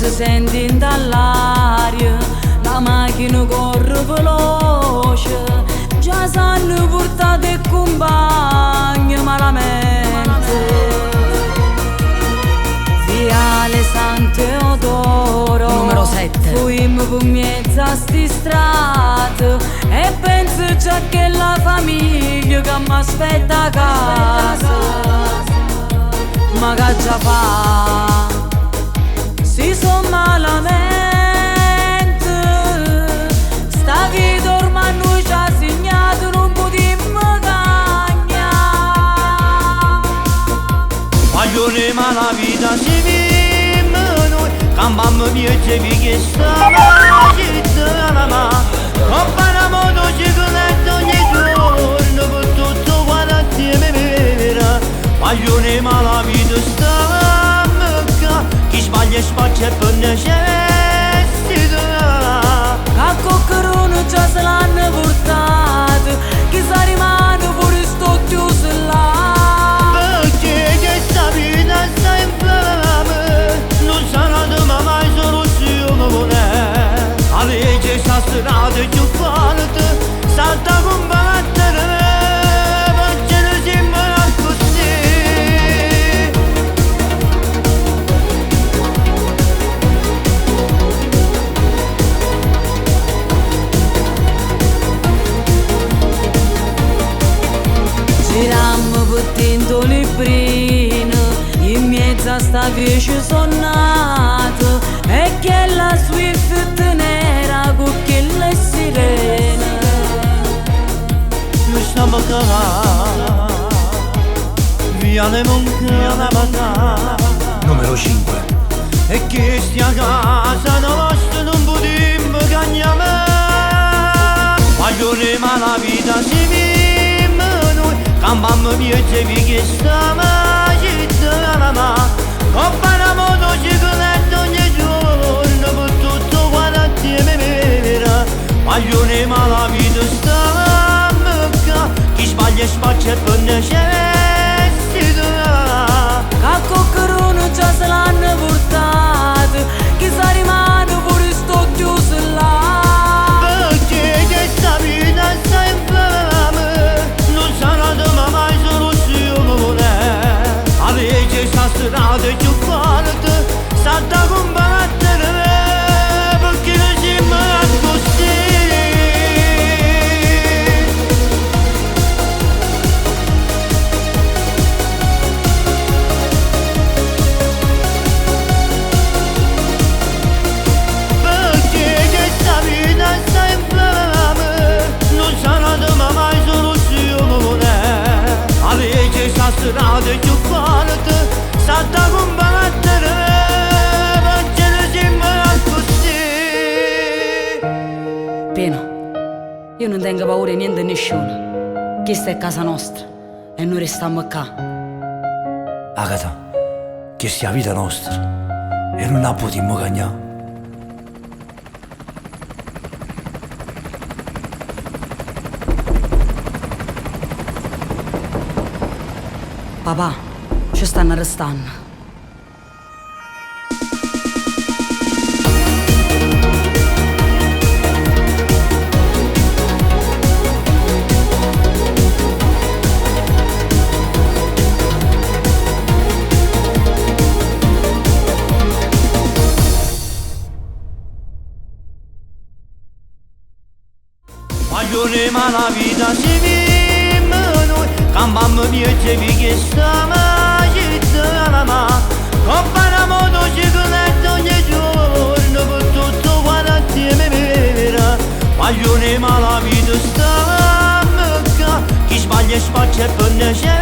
si sente dall'aria, la macchina corre veloce, già sanno portate e compagni malamente. Viale San Teodoro, numero 7. Fuimmo per mezzo a sti strade e penso già che la famiglia che mi aspetta a casa. Ma che già fa? Si son malamente, sta vita ormai noi ci ha segnato, non potremmo cagnare. Maglione ma la vita si vive noi, campammo viaggi che stava città ma compara motocicletta ogni giorno per tutto quanto assieme vera. Maglione ma la vita sta mecca, chi sbaglia spaccia e per necessità. A coccherone già se l'hanno portato, chi sa rimane pure sto chiuso là. Perché questa vita sta infame, non sarà mai soluzione. A legge sta strada più forte, salta combattere. Girammo per tinto librino, in mezzo a sta vice sonnato, e che la Swift nera con che le sirene. Noi stiamo a cavare, via le montagne, numero 5. e che stia a casa nostra non potremmo cagnare. Maglione ma la vita si vive noi, campammo viaggi che stava città ma compara motocicletta ogni giorno per tutto quanto assieme vera. Maglione ma la vita sta mecca, chi sbaglia spaccia e per necessità. A coccherone già se l'hanno portato, chi sa rimane pure sto chiuso là. Perché questa vita sta infame, non sarà mai soluzione. A legge sta strada più forte, salta combattere, perché non siamo così. Strade più forte, salta a combattere, perché non siamo così. Pino, io non tengo paura di niente e nessuno. Questa è casa nostra e noi restiamo qua. Agata, questa è la vita nostra e non la potremmo cagnare. Papà, ci stanno arrestando. Maglione ma la vita si vive noi, campammo viaggi che stava città ma compara motocicletta ogni giorno per tutto quanto assieme vera. Maglione ma la vita sta mecca, chi sbaglia spaccia e per necessità.